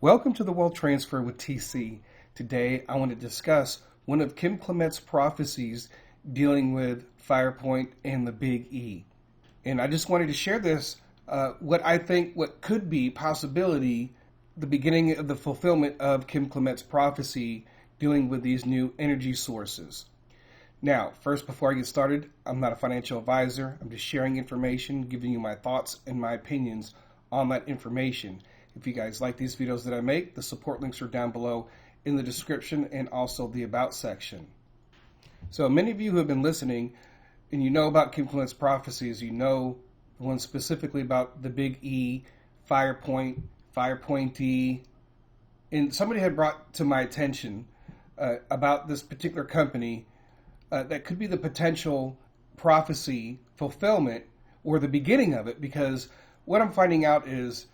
Welcome to the Wealth Transfer with TC. Today I want to discuss one of Kim Clement's prophecies dealing with FirepointE and the Big E. And I just wanted to share this, what could be possibility, the beginning of the fulfillment of Kim Clement's prophecy dealing with these new energy sources. Now, first, before I get started, I'm not a financial advisor. I'm just sharing information, giving you my thoughts and my opinions on that information. If you guys like these videos that I make, the support links are down below in the description and also the About section. So many of you who have been listening and you know about Kim Clement's prophecies, you know the one specifically about the Big E, FirepointE, FirepointE, and somebody had brought to my attention about this particular company that could be the potential prophecy fulfillment or the beginning of it, because what I'm finding out is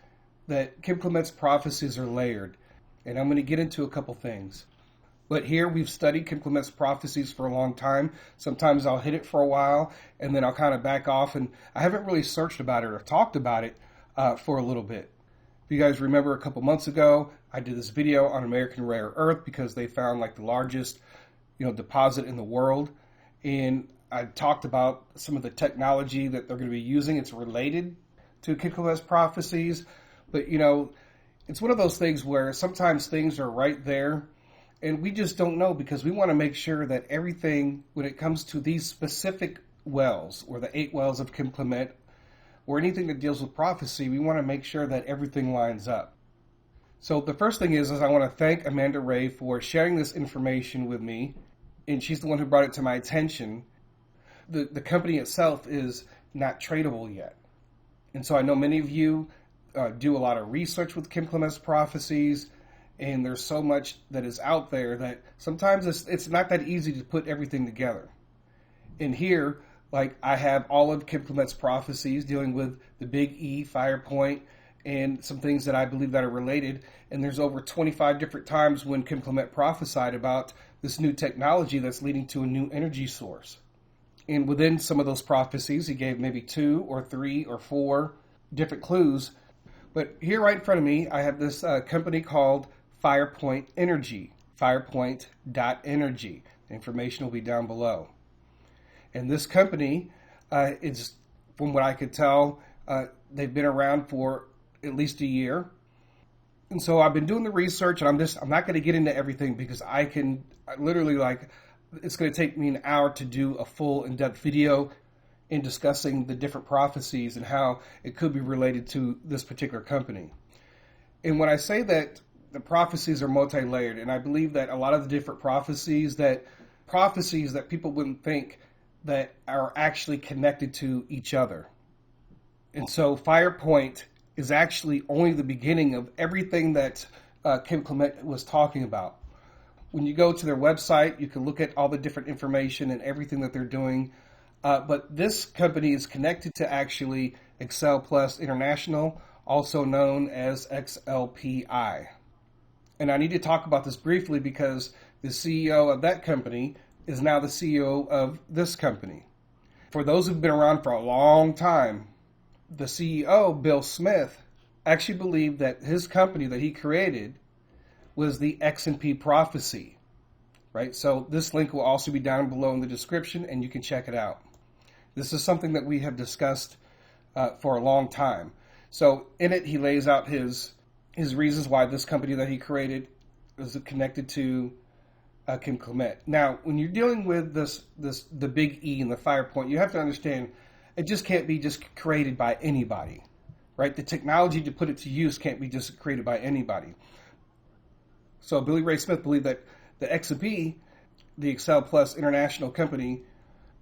that Kim Clement's prophecies are layered, and I'm going to get into a couple things. But here we've studied Kim Clement's prophecies for a long time. Sometimes I'll hit it for a while, and then I'll kind of back off, and I haven't really searched about it or talked about it for a little bit. If you guys remember, a couple months ago, I did this video on American rare earth because they found like the largest, deposit in the world, and I talked about some of the technology that they're going to be using. It's related to Kim Clement's prophecies. But, it's one of those things where sometimes things are right there and we just don't know, because we want to make sure that everything, when it comes to these specific wells or the 8 wells of Kim Clement or anything that deals with prophecy, we want to make sure that everything lines up. So the first thing is I want to thank Amanda Ray for sharing this information with me, and she's the one who brought it to my attention. The company itself is not tradable yet. And so I know many of you do a lot of research with Kim Clement's prophecies, and there's so much that is out there that sometimes it's not that easy to put everything together. And here, I have all of Kim Clement's prophecies dealing with the Big E, FirepointE, and some things that I believe that are related. And there's over 25 different times when Kim Clement prophesied about this new technology that's leading to a new energy source. And within some of those prophecies, he gave maybe 2 or 3 or 4 different clues. But here right in front of me, I have this company called FirepointE Energy, FirepointE.energy. The information will be down below. And this company is, from what I could tell, they've been around for at least a year. And so I've been doing the research, and I'm not going to get into everything because it's going to take me an hour to do a full in-depth video in discussing the different prophecies and how it could be related to this particular company. And when I say that the prophecies are multi-layered, and I believe that a lot of the different prophecies that people wouldn't think that are actually connected to each other. And so FirepointE is actually only the beginning of everything that Kim Clement was talking about. When you go to their website, you can look at all the different information and everything that they're doing. But this company is connected to actually Excel Plus International, also known as XLPI. And I need to talk about this briefly because the CEO of that company is now the CEO of this company. For those who've been around for a long time, the CEO, Bill Smith, actually believed that his company that he created was the X&P Prophecy, right? So this link will also be down below in the description, and you can check it out. This is something that we have discussed for a long time. So in it, he lays out his reasons why this company that he created is connected to Kim Clement. Now, when you're dealing with the Big E and the FirepointE, you have to understand it just can't be just created by anybody, right? The technology to put it to use can't be just created by anybody. So Billy Ray Smith believed that the X&P, the Excel Plus International company,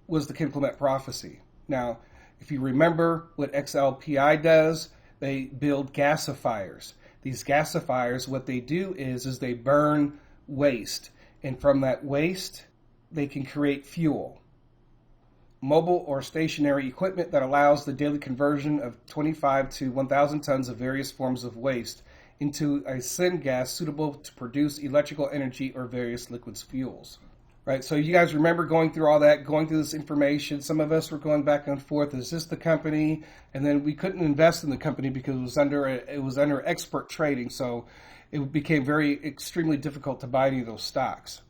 was the Kim Clement prophecy. Now, if you remember what XLPI does, they build gasifiers. These gasifiers, what they do is they burn waste. And from that waste, they can create fuel. Mobile or stationary equipment that allows the daily conversion of 25 to 1,000 tons of various forms of waste into a syngas suitable to produce electrical energy or various liquids fuels. right? So you guys remember going through all that, going through this information. Some of us were going back and forth. Is this the company? And then we couldn't invest in the company because it was under expert trading. So it became extremely difficult to buy any of those stocks.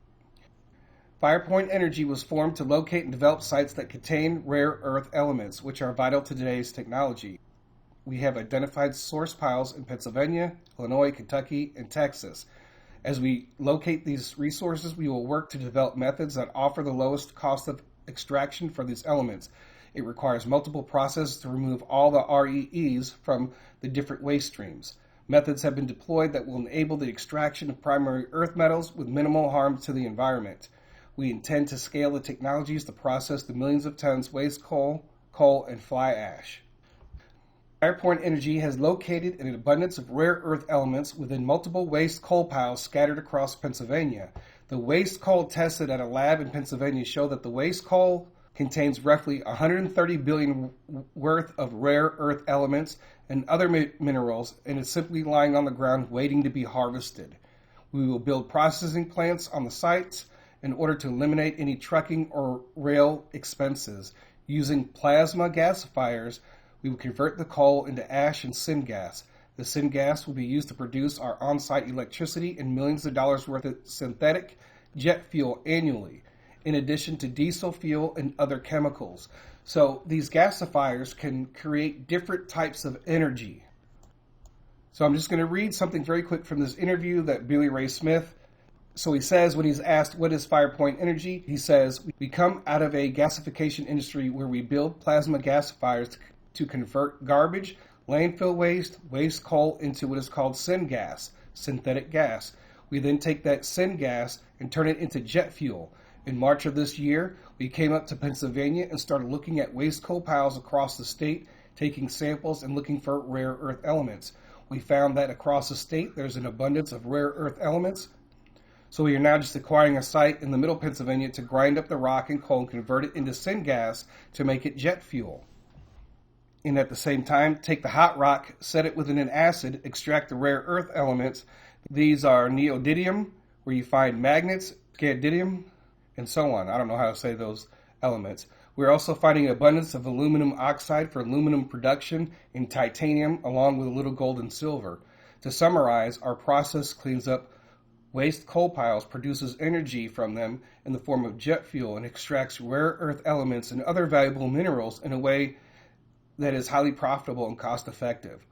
FirepointE Energy was formed to locate and develop sites that contain rare earth elements, which are vital to today's technology. We have identified source piles in Pennsylvania, Illinois, Kentucky, and Texas. As we locate these resources, we will work to develop methods that offer the lowest cost of extraction for these elements. It requires multiple processes to remove all the REEs from the different waste streams. Methods have been deployed that will enable the extraction of primary earth metals with minimal harm to the environment. We intend to scale the technologies to process the millions of tons waste coal, and fly ash. FirepointE Energy has located an abundance of rare earth elements within multiple waste coal piles scattered across Pennsylvania. The waste coal tested at a lab in Pennsylvania show that the waste coal contains roughly 130 billion worth of rare earth elements and other minerals, and is simply lying on the ground waiting to be harvested. We will build processing plants on the sites in order to eliminate any trucking or rail expenses. Using plasma gasifiers, we will convert the coal into ash and syngas. The syngas will be used to produce our on-site electricity and millions of dollars worth of synthetic jet fuel annually, in addition to diesel fuel and other chemicals. So these gasifiers can create different types of energy. So I'm just going to read something very quick from this interview that Billy Ray Smith. So he says, when he's asked what is FirepointE Energy, he says, we come out of a gasification industry where we build plasma gasifiers to convert garbage, landfill waste coal into what is called syngas, synthetic gas. We then take that syngas and turn it into jet fuel. In March of this year, we came up to Pennsylvania and started looking at waste coal piles across the state, taking samples and looking for rare earth elements. We found that across the state there's an abundance of rare earth elements. So we are now just acquiring a site in the middle of Pennsylvania to grind up the rock and coal and convert it into syngas to make it jet fuel. And at the same time, take the hot rock, set it within an acid, extract the rare earth elements. These are neodymium, where you find magnets, scandium, and so on. I don't know how to say those elements. We're also finding abundance of aluminum oxide for aluminum production and titanium, along with a little gold and silver. To summarize, our process cleans up waste coal piles, produces energy from them in the form of jet fuel, and extracts rare earth elements and other valuable minerals in a way that is highly profitable and cost effective.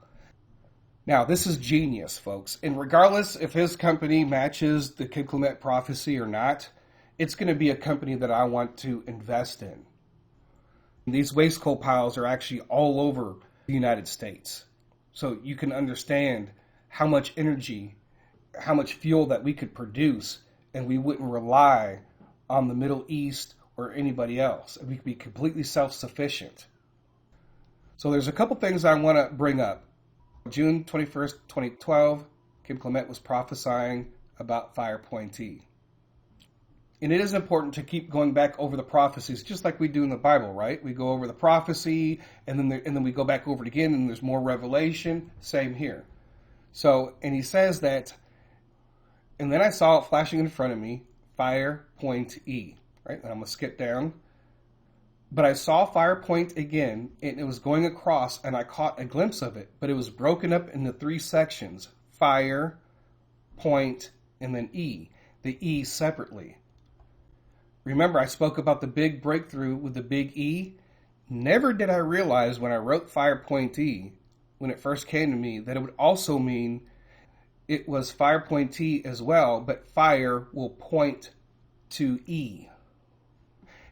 Now, this is genius, folks. And regardless if his company matches the Clement prophecy or not, it's going to be a company that I want to invest in. And these waste coal piles are actually all over the United States. So you can understand how much energy, how much fuel that we could produce, and we wouldn't rely on the Middle East or anybody else. We could be completely self-sufficient. So there's a couple things I want to bring up. June 21st, 2012, Clement was prophesying about FirepointE. And it is important to keep going back over the prophecies, just like we do in the Bible, right? We go over the prophecy, and then we go back over it again, and there's more revelation. Same here. So, and he says that, and then I saw it flashing in front of me, FirepointE, right? And I'm going to skip down. But I saw FirepointE again, and it was going across, and I caught a glimpse of it, but it was broken up into 3 sections: Fire, Point, and then E. The E separately. Remember, I spoke about the big breakthrough with the big E? Never did I realize when I wrote FirepointE, when it first came to me, that it would also mean it was FirepointE as well, but fire will point to E.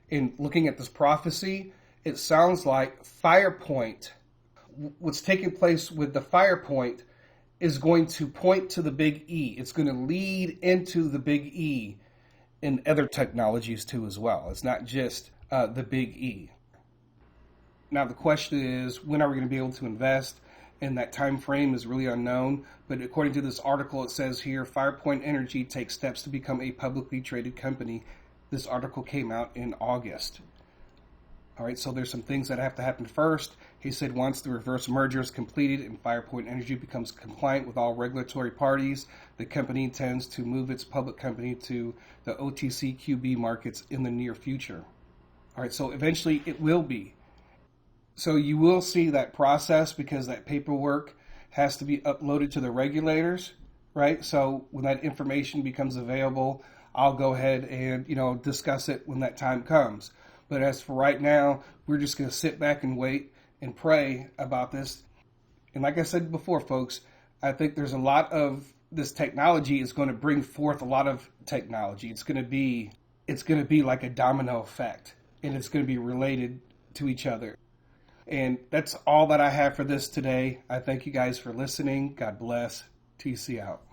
In looking at this prophecy, it sounds like FirepointE, what's taking place with the FirepointE, is going to point to the big E. It's going to lead into the big E in other technologies too as well. It's not just the big E. Now the question is, when are we going to be able to invest? And that time frame is really unknown. But according to this article, it says here, FirepointE Energy takes steps to become a publicly traded company. This article came out in August. All right, so there's some things that have to happen first. He said once the reverse merger is completed and FirepointE Energy becomes compliant with all regulatory parties, the company intends to move its public company to the OTCQB markets in the near future. All right, so eventually it will be. So you will see that process because that paperwork has to be uploaded to the regulators, right? So when that information becomes available, I'll go ahead and, discuss it when that time comes. But as for right now, we're just going to sit back and wait and pray about this. And like I said before, folks, I think there's a lot of this technology is going to bring forth a lot of technology. It's going to be like a domino effect, and it's going to be related to each other. And that's all that I have for this today. I thank you guys for listening. God bless. TC out.